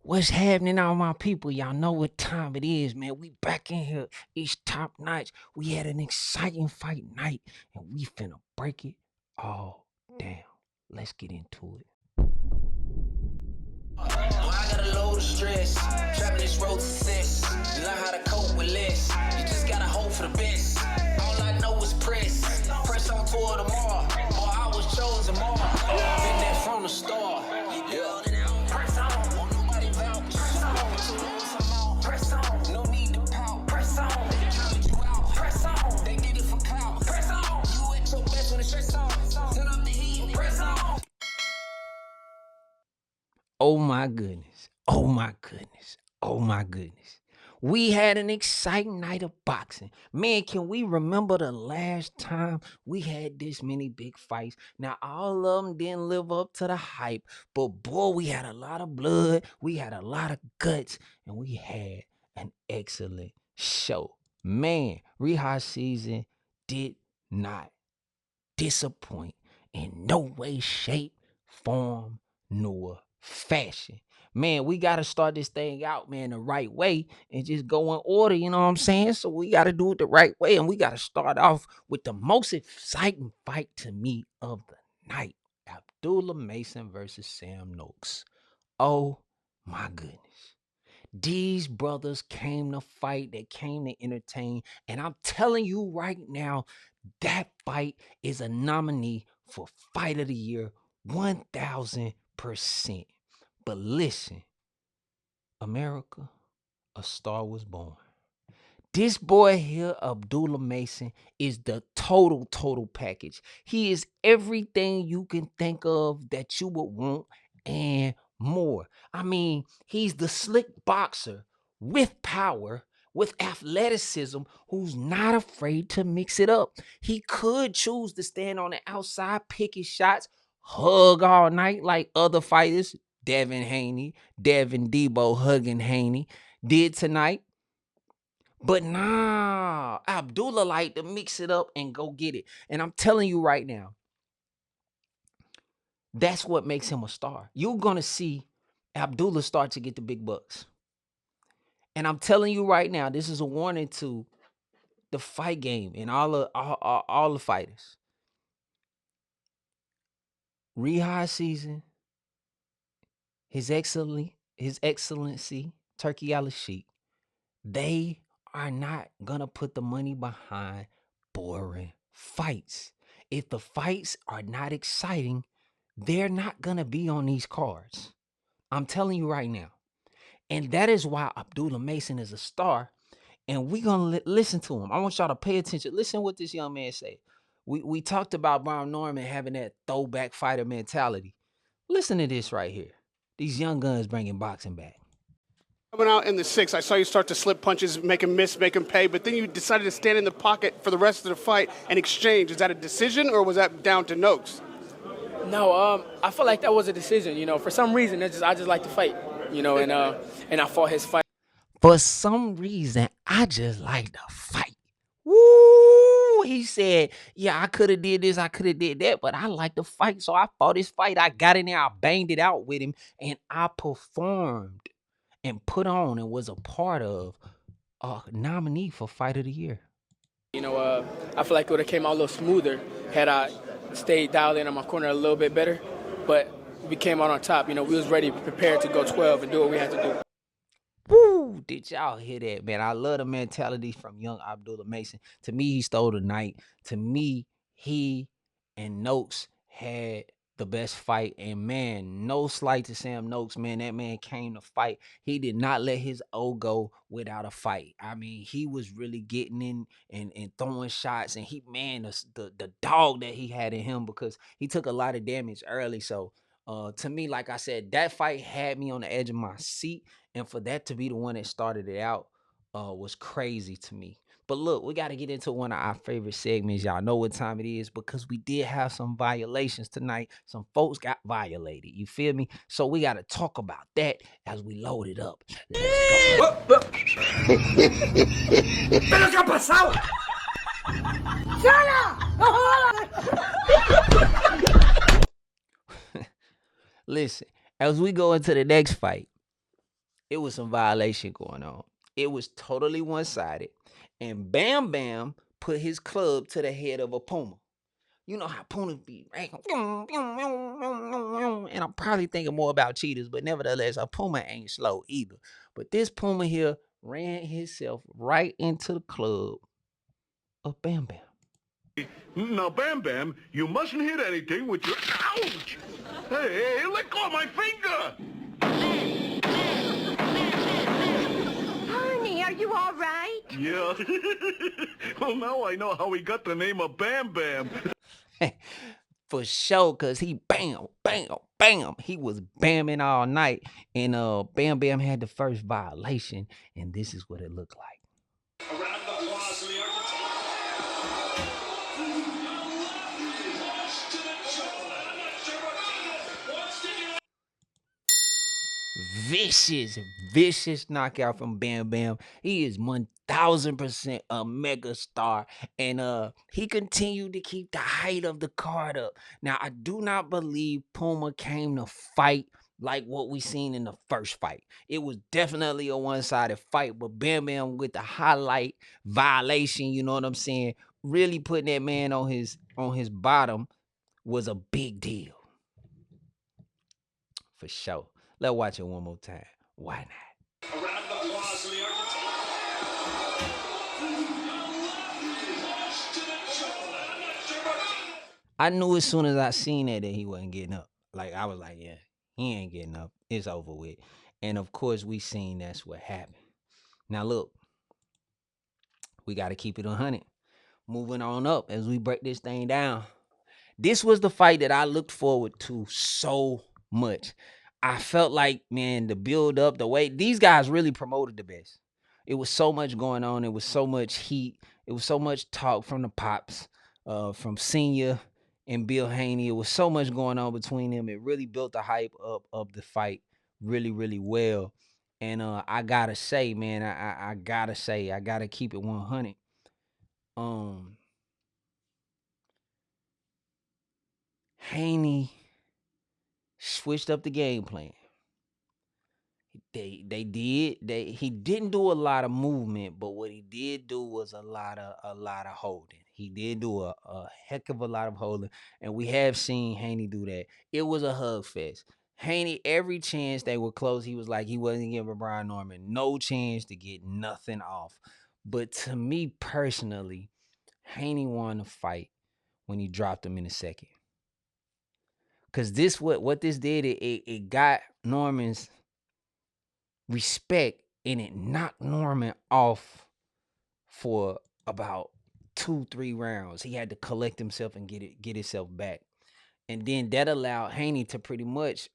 What's happening, all my people? Y'all know what time it is, man. We back in here. It's top notch. We had an exciting fight night, and we finna break it all down. Let's get into it. Boy, I got a load of stress. Trapping this road to success. You learn how to cope with less. You just gotta hope for the best. All I know is press. Press on toward tomorrow. Boy, I was chosen more. Been there from the start. Yeah. Press on. Won't nobody vouch. Press on. Press on. No need to pout. Press on. They counted you out. Press on. They did it for clout. Press on. You at your best when it's stress on. Turn up the heat and press on. Oh my goodness. Oh my goodness. Oh my goodness. We had an exciting night of boxing. Man, can we remember the last time we had this many big fights? Now, all of them didn't live up to the hype, but boy, we had a lot of blood, we had a lot of guts, and we had an excellent show. Man, riyadhseason did not disappoint in no way, shape, form, nor fashion. Man, we got to start this thing out, man, the right way and just go in order, you know what I'm saying? So we got to do it the right way, and we got to start off with the most exciting fight to me of the night. Abdullah Mason versus Sam Noakes. Oh my goodness. These brothers came to fight, they came to entertain, and I'm telling you right now, that fight is a nominee for Fight of the Year 1000%. But listen, America, a star was born. This boy here, Abdullah Mason, is the total package. He is everything you can think of that you would want and more. I mean, he's the slick boxer with power, with athleticism, who's not afraid to mix it up. He could choose to stand on the outside, pick his shots, hug all night like other fighters, Devin Haney, Devin Debo hugging Haney, did tonight. But nah, Abdullah like to mix it up and go get it. And I'm telling you right now, that's what makes him a star. You're going to see Abdullah start to get the big bucks. And I'm telling you right now, this is a warning to the fight game and all the fighters. Riyadhseason, His Excellency, Turkey Al-Sheikh, they are not going to put the money behind boring fights. If the fights are not exciting, they're not going to be on these cards. I'm telling you right now. And that is why Abdullah Mason is a star. And we're going to listen to him. I want y'all to pay attention. Listen what this young man say. We talked about Brian Norman having that throwback fighter mentality. Listen to this right here. These young guns bringing boxing back. Coming out in the sixth, I saw you start to slip punches, make him miss, make him pay, but then you decided to stand in the pocket for the rest of the fight and exchange. Is that a decision, or was that down to Noakes? No, I felt like that was a decision. You know, for some reason, I just like to fight. You know, and I fought his fight. For some reason, I just like to fight. Woo! He said, yeah, I could have did this, I could have did that, but I like to fight, so I fought his fight. I got in there, I banged it out with him, and I performed and put on and was a part of a nominee for Fight of the Year. You know, I feel like it would have came out a little smoother had I stayed dialed in on my corner a little bit better, but we came out on top. You know, we was ready, prepared to go 12 and do what we had to do. Woo! Did y'all hear that, man? I love the mentality from young Abdullah Mason. To me, he stole the night. To me, he and Noakes had the best fight. And man, no slight to Sam Noakes, man. That man came to fight. He did not let his O go without a fight. I mean, he was really getting in and throwing shots. And he, man, the dog that he had in him, because he took a lot of damage early. So to me, like I said, that fight had me on the edge of my seat. And for that to be the one that started it out was crazy to me. But look, we got to get into one of our favorite segments. Y'all know what time it is, because we did have some violations tonight. Some folks got violated. You feel me? So we got to talk about that as we load it up. Let's go. ¿Pero qué ha pasado? Listen, as we go into the next fight, it was some violation going on. It was totally one-sided. And Bam Bam put his club to the head of a puma. You know how pumas be, right? And I'm probably thinking more about cheetahs, but nevertheless, a puma ain't slow either. But this puma here ran himself right into the club of Bam Bam. Now, Bam Bam, you mustn't hit anything with your... Ouch! Hey, let go of my finger! Honey, are you all right? Yeah. Well, now I know how he got the name of Bam Bam. For sure, cause he bam, bam, bam. He was bamming all night. And Bam Bam had the first violation. And this is what it looked like. A round of applause for the Argentina. Vicious knockout from Bam Bam. He is 1000% a mega star, and he continued to keep the height of the card up. Now, I do not believe Puma came to fight like what we seen in the first fight. It was definitely a one-sided fight, but Bam Bam with the highlight violation, you know what I'm saying, really putting that man on his bottom was a big deal. For sure. Let's watch it one more time. Why not? A round of applause for the Argentina. I knew as soon as I seen that he wasn't getting up. Like, I was like, yeah, he ain't getting up. It's over with. And of course, we seen that's what happened. Now, look, we got to keep it 100. Moving on up as we break this thing down. This was the fight that I looked forward to so much. I felt like, man, the build up, the way these guys really promoted the best. It was so much going on. It was so much heat. It was so much talk from the Pops, from Senior and Bill Haney. It was so much going on between them. It really built the hype up of the fight really, really well. And I gotta say, man, I gotta keep it 100. Haney switched up the game plan. He didn't do a lot of movement, but what he did do was a lot of holding. He did do a heck of a lot of holding, and we have seen Haney do that. It was a hug fest. Haney, every chance they were close, he was like he wasn't giving Brian Norman no chance to get nothing off. But to me personally, Haney won the fight when he dropped him in the second. Cause this what this did, it got Norman's respect and it knocked Norman off for about 2-3 rounds. He had to collect himself and get himself back. And then that allowed Haney to pretty much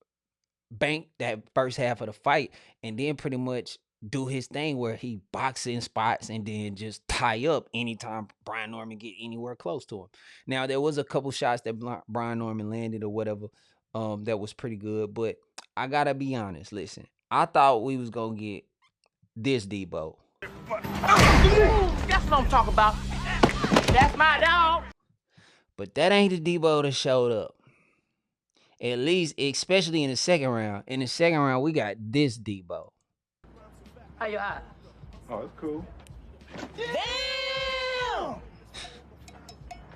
bank that first half of the fight and then pretty much do his thing where he boxes in spots and then just tie up anytime Brian Norman get anywhere close to him. Now, there was a couple shots that Brian Norman landed or whatever that was pretty good, but I gotta be honest. Listen, I thought we was gonna get this Debo. That's what I'm talking about. That's my dog. But that ain't the Debo that showed up. At least, especially in the second round. In the second round, we got this Debo. How your eye? Oh, that's cool. Damn!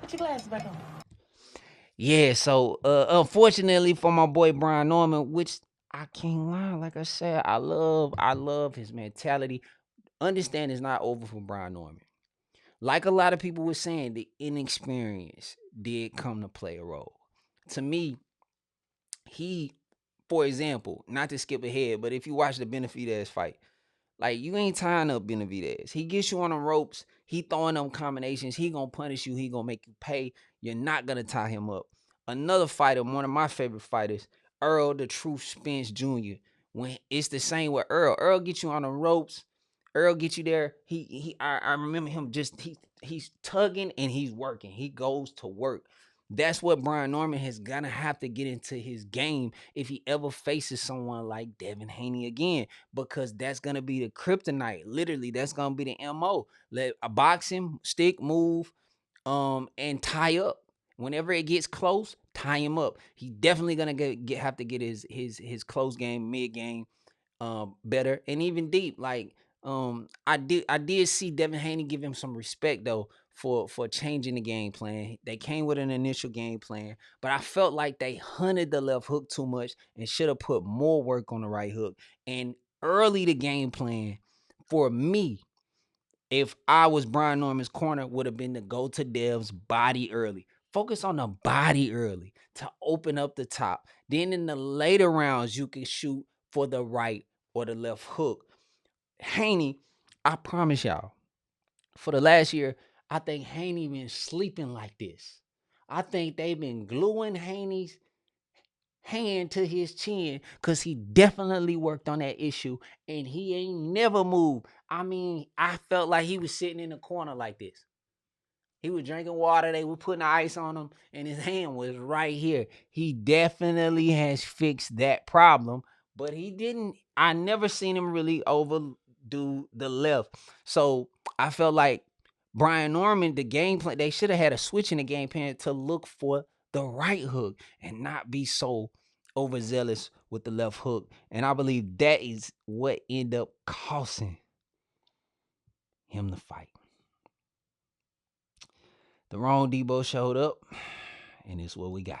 Put your glasses back on. Yeah, so unfortunately for my boy Brian Norman, which I can't lie, like I said, I love his mentality. Understand it's not over for Brian Norman. Like a lot of people were saying, the inexperience did come to play a role. To me, he, for example, not to skip ahead, but if you watch the Benavidez fight, like, you ain't tying up Benavidez. He gets you on the ropes. He throwing them combinations. He gonna punish you. He gonna make you pay. You're not gonna tie him up. Another fighter, one of my favorite fighters, Earl the Truth Spence Jr. When it's the same with Earl. Earl gets you on the ropes. Earl gets you there. I remember him just he's tugging and he's working. He goes to work. That's what Brian Norman is gonna have to get into his game if he ever faces someone like Devin Haney again, because that's gonna be the kryptonite. Literally, that's gonna be the MO. Let a box him, stick, move, and tie up. Whenever it gets close, tie him up. He definitely gonna have to get his close game, mid game, better and even deep. Like I did see Devin Haney give him some respect though for changing the game plan. They came with an initial game plan, but I felt like they hunted the left hook too much and should have put more work on the right hook. And early the game plan for me, if I was Brian Norman's corner, would have been to go to Dev's body early. Focus on the body early to open up the top. Then in the later rounds, you can shoot for the right or the left hook. Haney, I promise y'all, for the last year, I think Haney been sleeping like this. I think they've been gluing Haney's hand to his chin because he definitely worked on that issue and he ain't never moved. I mean, I felt like he was sitting in the corner like this. He was drinking water. They were putting the ice on him, and his hand was right here. He definitely has fixed that problem, but he didn't. I never seen him really overdo the left. So I felt like Brian Norman, the game plan, they should have had a switch in the game plan to look for the right hook and not be so overzealous with the left hook. And I believe that is what ended up costing him the fight. The wrong Debo showed up, and it's what we got.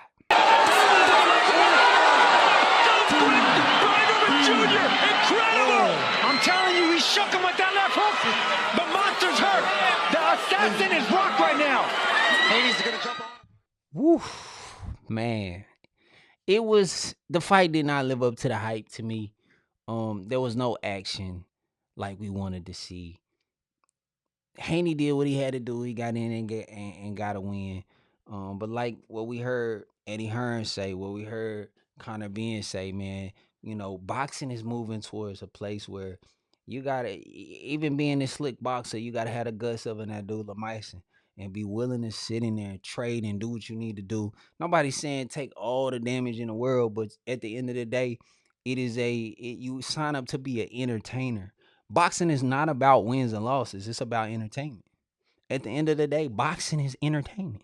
Jr. Incredible! I'm telling you, he shook him with that left hook. The monster's hurt. The assassin is rocked right now. Haney's gonna jump on. Woo, man. The fight did not live up to the hype to me. There was no action like we wanted to see. Haney did what he had to do. He got in and got a win. But like what we heard Eddie Hearn say, what we heard Connor Bean say, man, boxing is moving towards a place where you gotta, even being a slick boxer, you gotta have the guts of an Abdullah Mason and be willing to sit in there and trade and do what you need to do. Nobody's saying take all the damage in the world, but at the end of the day, you sign up to be an entertainer. Boxing is not about wins and losses. It's about entertainment. At the end of the day, boxing is entertainment.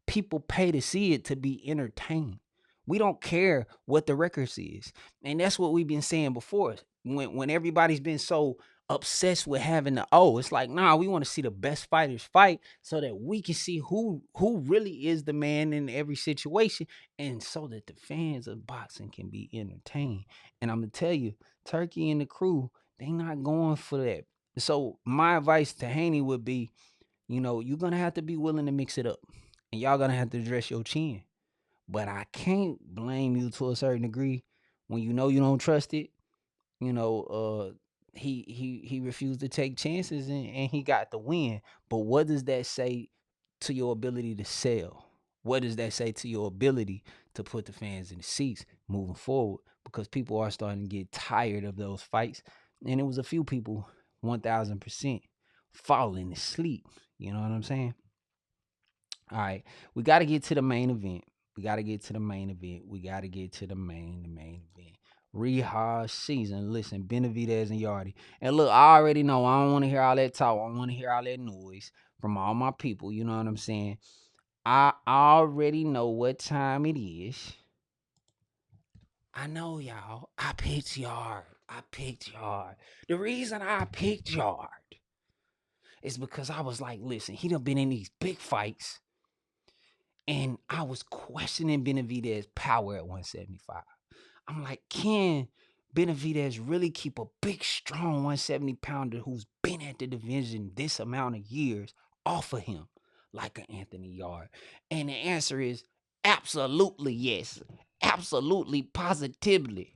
People pay to see it to be entertained. We don't care what the record says. And that's what we've been saying before. When everybody's been so obsessed with having it's like, nah, we want to see the best fighters fight so that we can see who really is the man in every situation and so that the fans of boxing can be entertained. And I'm going to tell you, Turkey and the crew, they not going for that. So my advice to Haney would be, you're going to have to be willing to mix it up. And y'all going to have to dress your chin. But I can't blame you to a certain degree when you don't trust it. He refused to take chances and he got the win. But what does that say to your ability to sell? What does that say to your ability to put the fans in the seats moving forward? Because people are starting to get tired of those fights. And it was a few people, 1,000%, falling asleep. You know what I'm saying? All right. We got to get to the main event. We got to get to the main event. The main event. Riyadhseason. Listen, Benavidez and Yardy. And look, I already know. I don't want to hear all that talk. I don't want to hear all that noise from all my people. You know what I'm saying? I already know what time it is. I know, y'all. I picked Yard. The reason I picked Yard is because I was like, listen, he done been in these big fights. And I was questioning Benavidez's power at 175. I'm like, can Benavidez really keep a big, strong 170-pounder who's been at the division this amount of years off of him like an Anthony Yard? And the answer is absolutely yes. Absolutely, positively.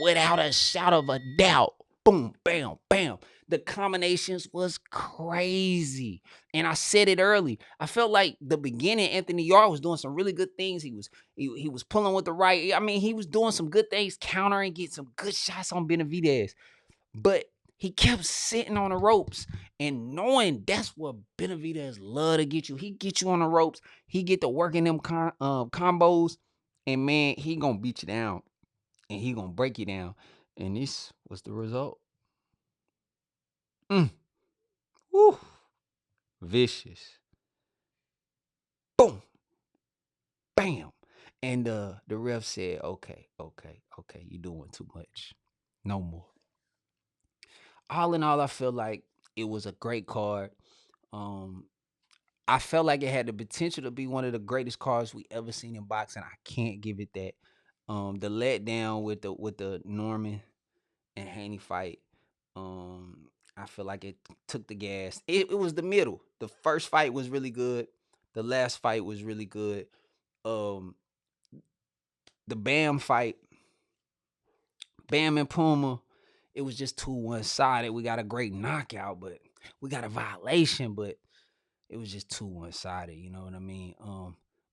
Without a shadow of a doubt. Boom, bam, bam. The combinations was crazy. And I said it early. I felt like the beginning, Anthony Yard was doing some really good things. He was pulling with the right. I mean, he was doing some good things, countering, getting some good shots on Benavidez. But he kept sitting on the ropes and knowing that's what Benavidez love to get you. He get you on the ropes. He get to working them combos. And, man, he going to beat you down. And he going to break you down. And this was the result. Woo. Vicious. Boom. Bam. And the ref said, okay, you're doing too much. No more. All in all, I feel like it was a great card. Um, I felt like it had the potential to be one of the greatest cards we ever seen in boxing. I can't give it that. The letdown with the Norman and Haney fight. I feel like it took the gas. It was the middle. The first fight was really good. The last fight was really good. Um, the Bam fight, Bam and Puma, it was just too one-sided. We got a great knockout, but we got a violation, but it was just too one-sided, you know what I mean?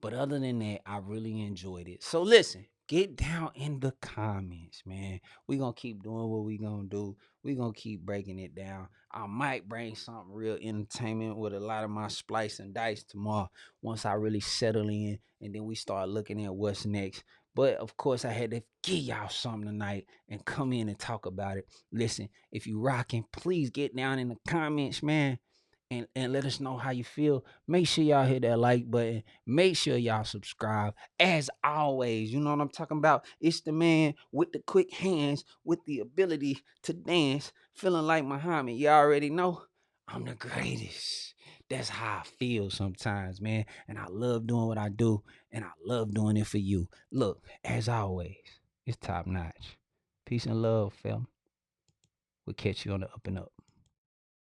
But other than that, I really enjoyed it. So listen, get down in the comments, man. We gonna keep doing what we gonna do. We gonna keep breaking it down. I might bring something real entertainment with a lot of my splice and dice tomorrow once I really settle in, and then we start looking at what's next. But of course, I had to give y'all something tonight and come in and talk about it. Listen, if you rocking, please get down in the comments, man. And let us know how you feel. Make sure y'all hit that like button. Make sure y'all subscribe. As always, you know what I'm talking about? It's the man with the quick hands, with the ability to dance, feeling like Muhammad. You already know I'm the greatest. That's how I feel sometimes, man. And I love doing what I do, and I love doing it for you. Look, as always, it's top notch. Peace and love, fam. We'll catch you on the up and up.